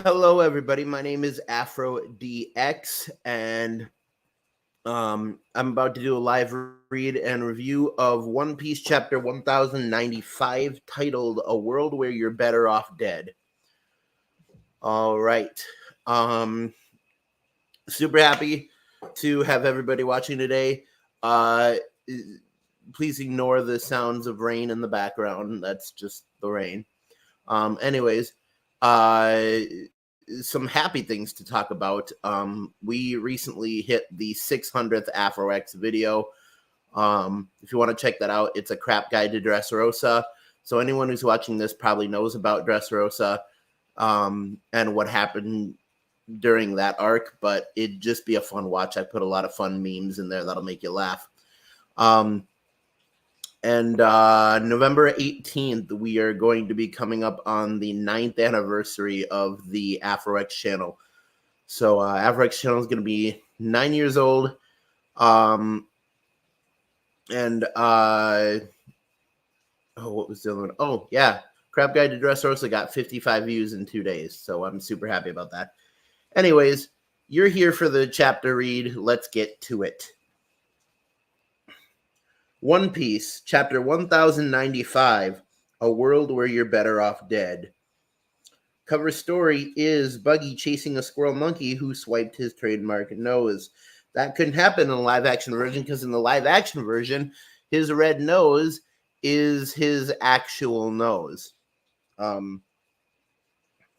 Hello, everybody. My name is Afro DX, and I'm about to do a live read and review of One Piece Chapter 1095, titled "A World Where You're Better Off Dead." All right. Um, Super happy to have everybody watching today. Uh, Please ignore the sounds of rain in the background. That's just the rain. Anyways, uh, some happy things to talk about. We recently hit the 600th AfroX video. If you want to check that out, it's a crap guide to Dressrosa. So anyone who's watching this probably knows about Dressrosa and what happened during that arc, but it'd just be a fun watch. I put a lot of fun memes in there that'll make you laugh. And November 18th, we are going to be coming up on the 9th anniversary of the AfroX channel. So AfroX channel is going to be 9 years old. What was the other one? Oh, yeah. Crab Guide to Dressrosa got 55 views in 2 days. So I'm super happy about that. Anyways, you're here for the chapter read. Let's get to it. One Piece, Chapter 1095, A World Where You're Better Off Dead. Cover story is Buggy chasing a squirrel monkey who swiped his trademark nose. That couldn't happen in the live-action version because in the live-action version, his red nose is his actual nose. But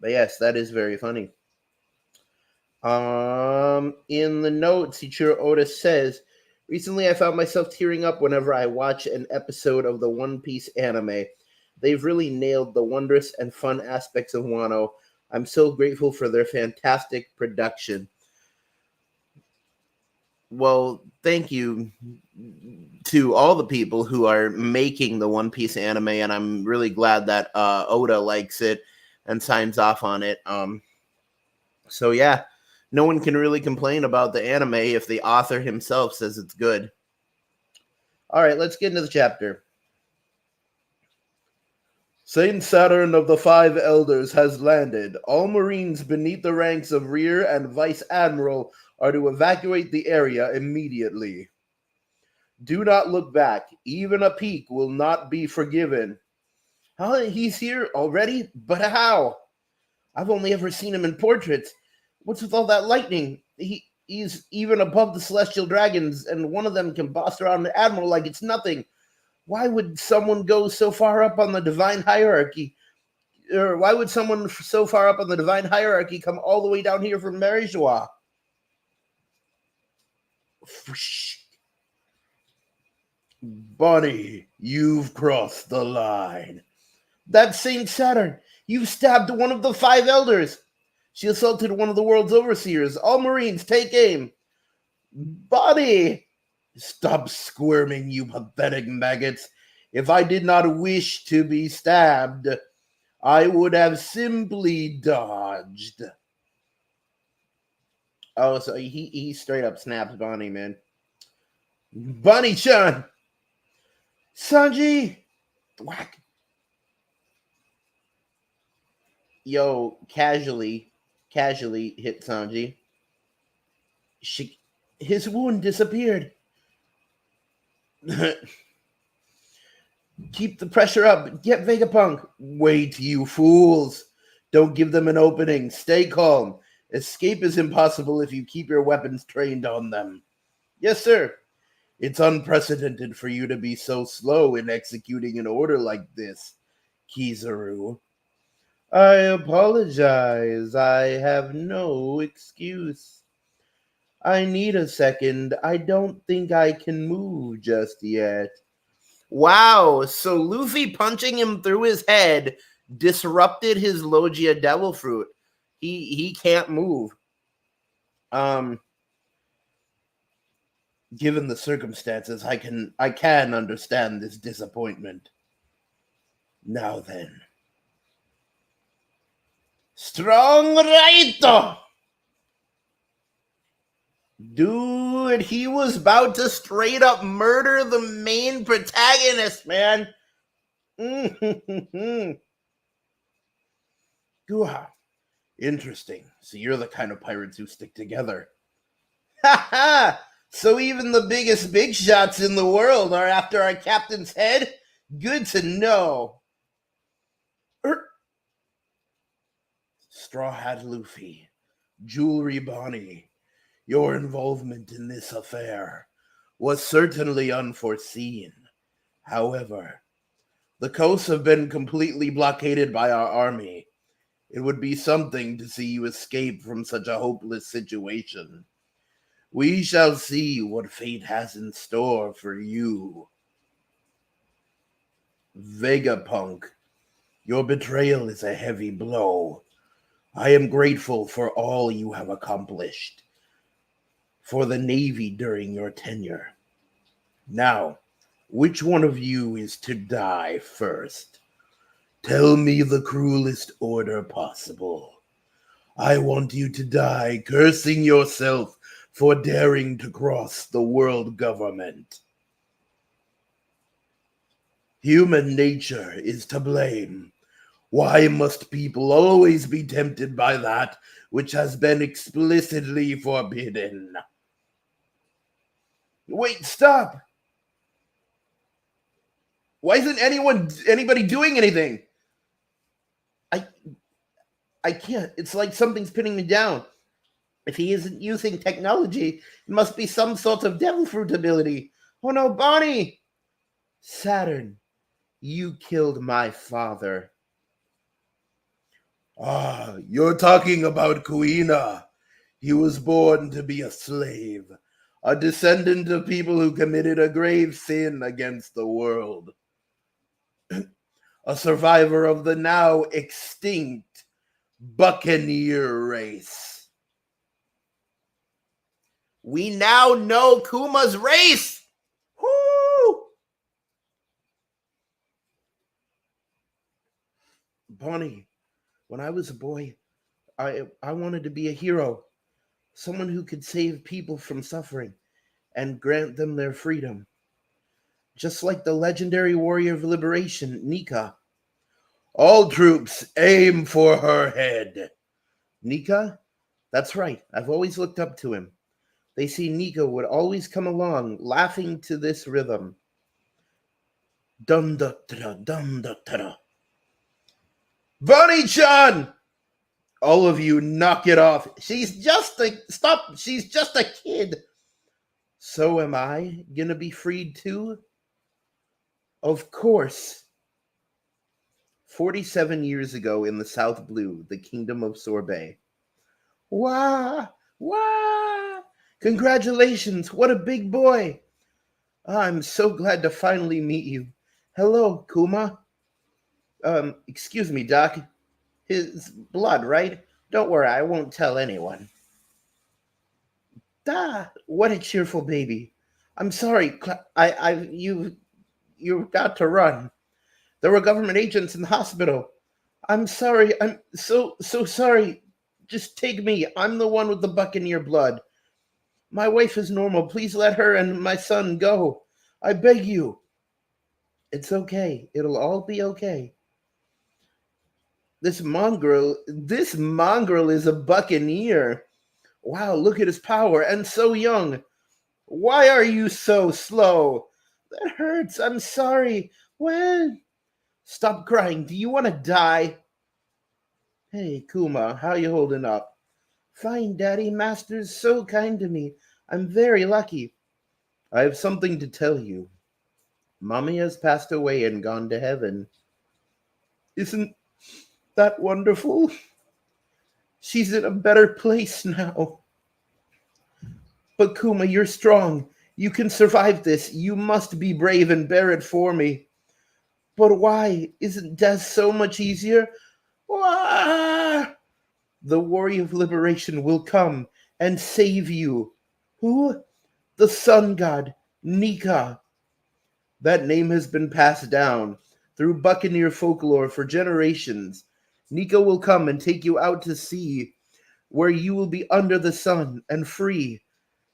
yes, that is very funny. In the notes, Ichiro Oda says, recently, I found myself tearing up whenever I watch an episode of the One Piece anime. They've really nailed the wondrous and fun aspects of Wano. I'm so grateful for their fantastic production. Well, thank you to all the people who are making the One Piece anime, and I'm really glad that Oda likes it and signs off on it. So yeah. No one can really complain about the anime if the author himself says it's good. All right, let's get into the chapter. Saint Saturn of the Five Elders has landed. All Marines beneath the ranks of Rear and Vice Admiral are to evacuate the area immediately. Do not look back. Even a peek will not be forgiven. Huh? He's here already? But how? I've only ever seen him in portraits. What's with all that lightning? He's even above the celestial dragons, and one of them can boss around the admiral like it's nothing. Why would someone go so far up on the divine hierarchy? Or why would someone so far up on the divine hierarchy come all the way down here from Marijois? Bonnie, you've crossed the line. That's Saint Saturn. You've stabbed one of the five elders. She assaulted one of the world's overseers. All Marines, take aim. Bonnie! Stop squirming, you pathetic maggots. If I did not wish to be stabbed, I would have simply dodged. Oh, so he straight up snaps Bonnie, man. Bonnie-chan! Sanji! Whack. Yo, casually hit Sanji. His wound disappeared. Keep the pressure up. Get Vegapunk. Wait, you fools. Don't give them an opening. Stay calm. Escape is impossible if you keep your weapons trained on them. Yes, sir. It's unprecedented for you to be so slow in executing an order like this, Kizaru. I apologize. I have no excuse. I need a second. I don't think I can move just yet. Wow, so Luffy punching him through his head disrupted his Logia Devil Fruit. He can't move. Given the circumstances, I can understand this disappointment. Now then. Strong right! Dude, he was about to straight up murder the main protagonist, man. Guha, Interesting. So you're the kind of pirates who stick together. Ha ha! So even the biggest big shots in the world are after our captain's head? Good to know. Er, Straw Hat Luffy, Jewelry Bonnie, your involvement in this affair was certainly unforeseen. However, the coasts have been completely blockaded by our army. It would be something to see you escape from such a hopeless situation. We shall see what fate has in store for you. Vegapunk, your betrayal is a heavy blow. I am grateful for all you have accomplished for the Navy during your tenure. Now, which one of you is to die first? Tell me the cruelest order possible. I want you to die cursing yourself for daring to cross the world government. Human nature is to blame. Why must people always be tempted by that which has been explicitly forbidden? Wait, stop! Why isn't anybody doing anything? I can't. It's like something's pinning me down. If he isn't using technology, it must be some sort of devil fruit ability. Oh no, Bonnie! Saturn, you killed my father. Ah, you're talking about Kuina. He was born to be a slave, a descendant of people who committed a grave sin against the world. A survivor of the now extinct Buccaneer race. We now know Kuma's race! Woo! Bonnie, when I was a boy, I wanted to be a hero. Someone who could save people from suffering and grant them their freedom. Just like the legendary warrior of liberation, Nika. All troops aim for her head. Nika? That's right. I've always looked up to him. They say Nika would always come along, laughing to this rhythm. Dum da da dum da da. Bonnie-chan! All of you, knock it off. She's just a kid. So am I gonna be freed too? Of course. 47 years ago in the South Blue, the kingdom of Sorbet. Wah! Wah! Congratulations, what a big boy! I'm so glad to finally meet you. Hello, Kuma. Excuse me, Doc. His blood, right? Don't worry, I won't tell anyone. What a cheerful baby. I'm sorry, you've got to run. There were government agents in the hospital. I'm sorry. I'm so sorry. Just take me. I'm the one with the Buccaneer blood. My wife is normal. Please let her and my son go. I beg you. It's okay. It'll all be okay. This mongrel is a Buccaneer. Wow, look at his power, and so young. Why are you so slow? That hurts. I'm sorry. When? Stop crying. Do you want to die? Hey, Kuma, how you holding up? Fine, Daddy. Master's so kind to me. I'm very lucky. I have something to tell you. Mommy has passed away and gone to heaven. Isn't that wonderful? She's in a better place now. But Kuma, you're strong. You can survive this. You must be brave and bear it for me. But why? Isn't death so much easier? Wah! The warrior of liberation will come and save you. Who? The sun god, Nika. That name has been passed down through Buccaneer folklore for generations. Nika will come and take you out to sea, where you will be under the sun and free.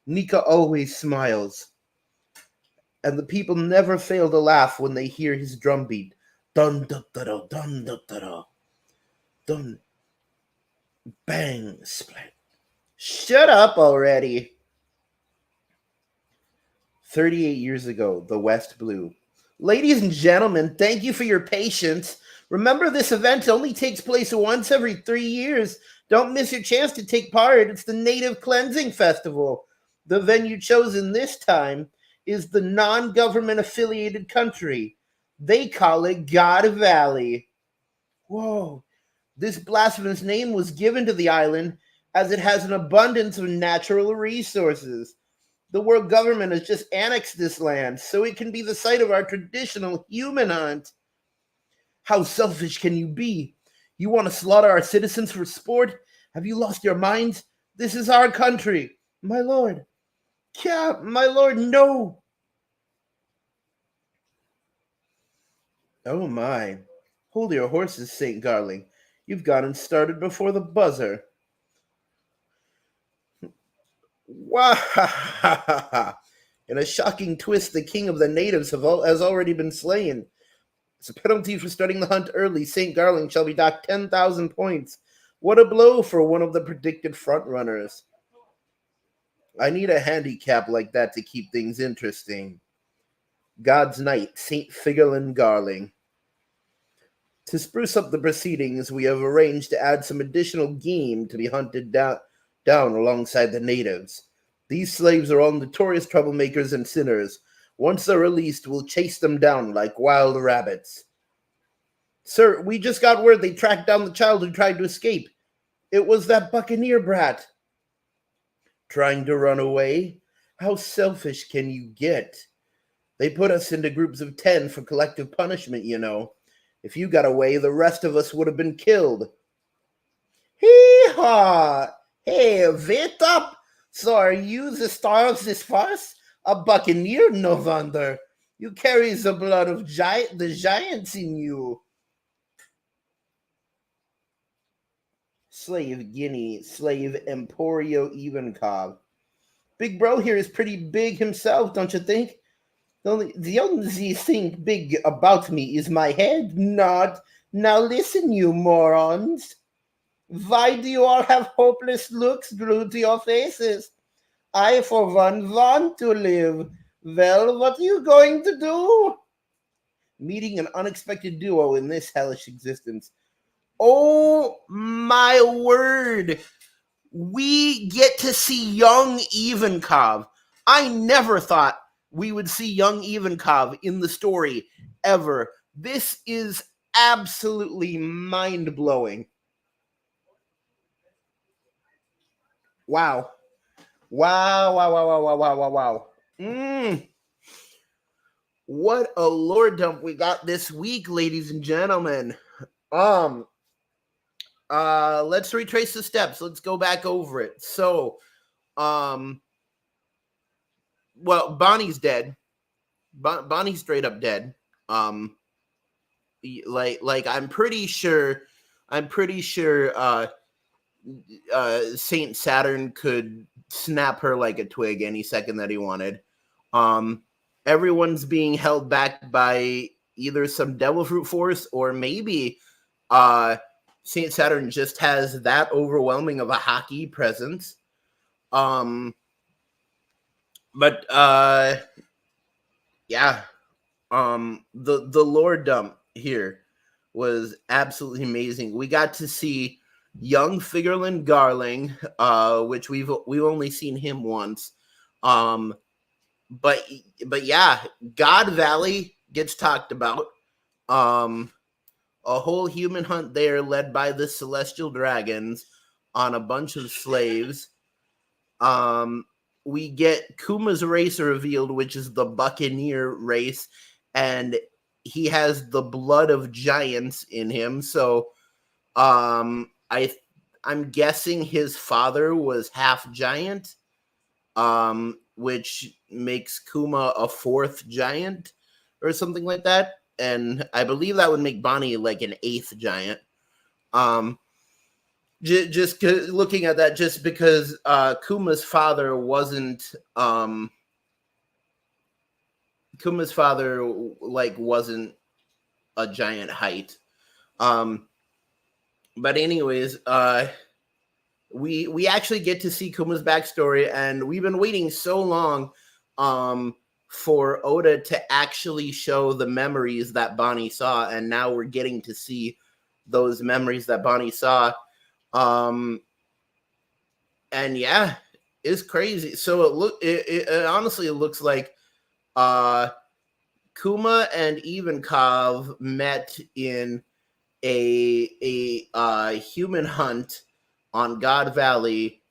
Nika always smiles, and the people never fail to laugh when they hear his drumbeat. Dun da da da dun da da da. Dun. Bang, splat. Shut up already. 38 years ago, the West blew. Ladies and gentlemen, thank you for your patience. Remember, this event only takes place once every 3 years. Don't miss your chance to take part. It's the Native Cleansing Festival. The venue chosen this time is the non government affiliated country. They call it God Valley. Whoa. This blasphemous name was given to the island as it has an abundance of natural resources. The world government has just annexed this land so it can be the site of our traditional human hunt. How selfish can you be? You want to slaughter our citizens for sport? Have you lost your minds? This is our country. My lord. Yeah, my lord, no. Oh my. Hold your horses, St. Garling. You've gotten started before the buzzer. Wow! In a shocking twist, the king of the natives has already been slain. As a penalty for starting the hunt early, St. Garling shall be docked 10,000 points. What a blow for one of the predicted frontrunners. I need a handicap like that to keep things interesting. God's Knight, St. Figurlin Garling. To spruce up the proceedings, we have arranged to add some additional game to be hunted down alongside the natives. These slaves are all notorious troublemakers and sinners. Once they're released, we'll chase them down like wild rabbits. Sir, we just got word they tracked down the child who tried to escape. It was that buccaneer brat. Trying to run away? How selfish can you get? They put us into groups of 10 for collective punishment, you know. If you got away, the rest of us would have been killed. Hee-haw! Hey, wait up! So are you the star of this farce? A buccaneer, no wonder. You carry the blood of the giants in you. Slave Guinea, slave Emporio Ivankov. Big bro here is pretty big himself, don't you think? The only thing big about me is my head. Not. Now listen, you morons. Why do you all have hopeless looks glued to your faces? I, for one, want to live. Well, what are you going to do? Meeting an unexpected duo in this hellish existence. Oh my word! We get to see young Ivankov. I never thought we would see young Ivankov in the story ever. This is absolutely mind-blowing. Wow. Wow, wow, wow, wow, wow, wow, wow, wow. What a lore dump we got this week, ladies and gentlemen. Let's retrace the steps. Let's go back over it. So, well, Bonnie's dead. Bonnie's straight up dead. Like I'm pretty sure Saint Saturn could snap her like a twig any second that he wanted. Everyone's being held back by either some devil fruit force or maybe Saint Saturn just has that overwhelming of a hockey presence. But yeah, the lore dump here was absolutely amazing. We got to see young Figurlin Garling, which we've only seen him once. But yeah, God Valley gets talked about. A whole human hunt there led by the Celestial Dragons on a bunch of slaves. We get Kuma's race revealed, which is the Buccaneer race, and he has the blood of giants in him. So, I'm guessing his father was half giant, which makes Kuma a fourth giant or something like that. And I believe that would make Bonnie like an eighth giant. Just looking at that, just because Kuma's father wasn't wasn't a giant height. But anyways, we actually get to see Kuma's backstory, and we've been waiting so long for Oda to actually show the memories that Bonnie saw, and now we're getting to see those memories that Bonnie saw. And yeah, it's crazy. So it honestly it looks like Kuma and Ivankov met in a human hunt on God Valley,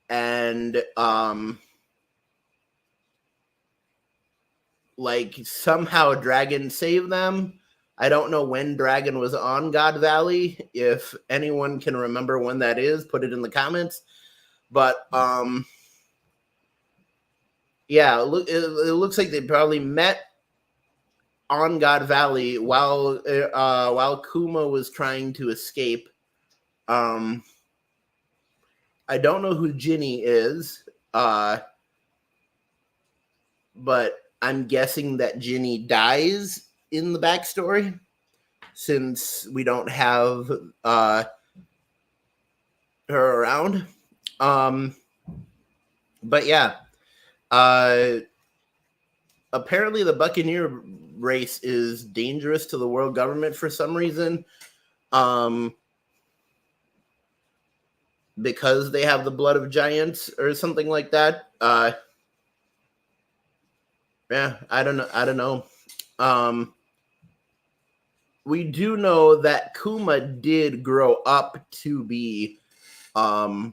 and like somehow Dragon saved them. I don't know when Dragon was on God Valley. If anyone can remember when that is, put it in the comments. But yeah, it looks like they probably met on God Valley while Kuma was trying to escape. I don't know who Ginny is, but I'm guessing that Ginny dies in the backstory, since we don't have her around. But yeah, apparently the Buccaneer race is dangerous to the world government for some reason. Because they have the blood of giants or something like that. Yeah, I don't know. We do know that Kuma did grow up to be pretty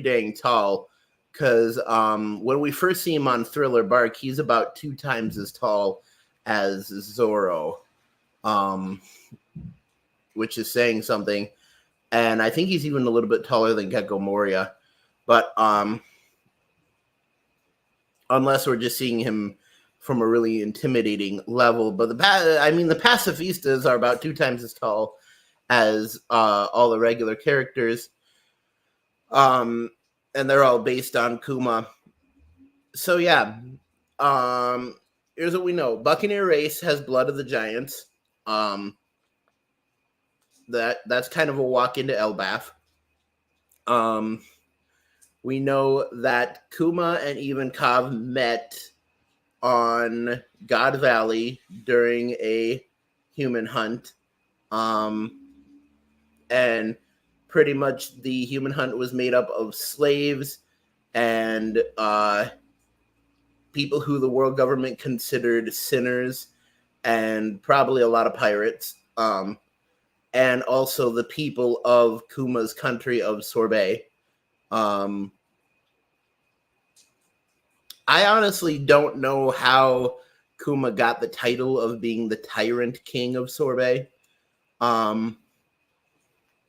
dang tall, because when we first see him on Thriller Bark, he's about 2 times as tall as Zoro, which is saying something. And I think he's even a little bit taller than Gecko Moria, but unless we're just seeing him from a really intimidating level. But the pacifistas are about 2 times as tall as all the regular characters, and they're all based on Kuma. So yeah, here's what we know: Buccaneer race has blood of the giants. That's kind of a walk into Elbaf. We know that Kuma and Ivankov met on God Valley during a human hunt. And pretty much the human hunt was made up of slaves and people who the world government considered sinners, and probably a lot of pirates. And also the people of Kuma's country of Sorbet. I honestly don't know how Kuma got the title of being the Tyrant King of Sorbet.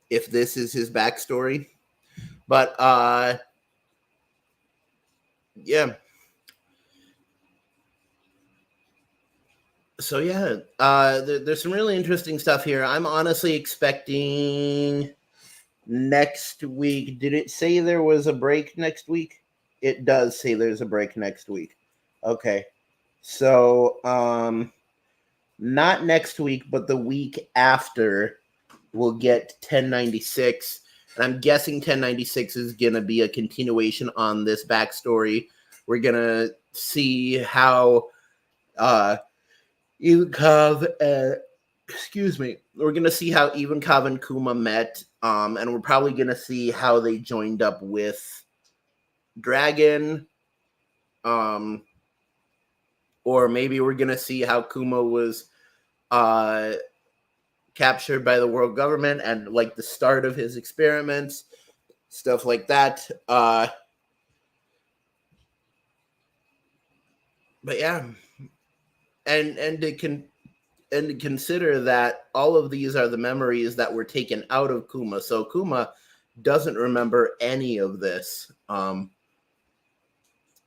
If this is his backstory. But yeah. So yeah, there's some really interesting stuff here. I'm honestly expecting next week. Did it say there was a break next week? It does say there's a break next week. Okay. So not next week, but the week after we'll get 1096. And I'm guessing 1096 is going to be a continuation on this backstory. We're going to see how Ivankov, we're going to see how Ivankov and Kuma met, and we're probably going to see how they joined up with Dragon, or maybe we're going to see how Kuma was captured by the world government and like the start of his experiments, stuff like that. But yeah, and to consider that all of these are the memories that were taken out of Kuma. So Kuma doesn't remember any of this.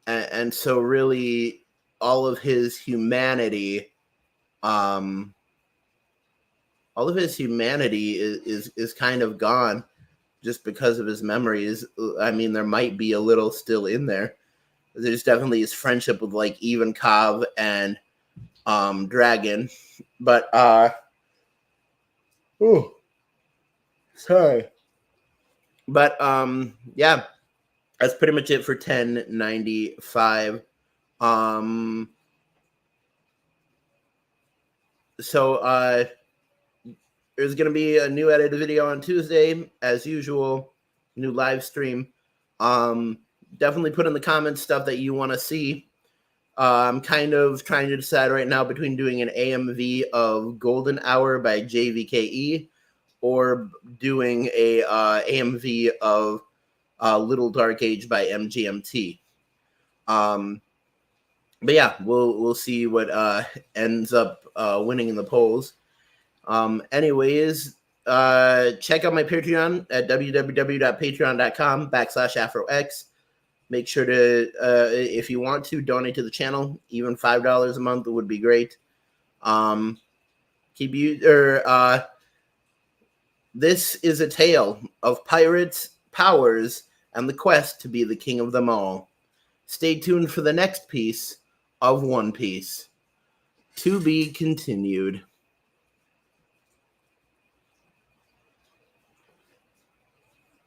And so really all of his humanity, is kind of gone just because of his memories. I mean, there might be a little still in there. There's definitely his friendship with like Ivankov and Dragon, but Sorry. But yeah, that's pretty much it for 1095. So there's gonna be a new edited video on Tuesday, as usual, new live stream. Definitely put in the comments stuff that you want to see. I'm kind of trying to decide right now between doing an AMV of Golden Hour by JVKE or doing a AMV of Little Dark Age by MGMT. But yeah, we'll see what ends up winning in the polls. Anyways, check out my Patreon at www.patreon.com/AfroX. Make sure to, if you want to, donate to the channel. Even $5 a month would be great. This is a tale of pirates, powers, and the quest to be the king of them all. Stay tuned for the next piece of One Piece. To be continued.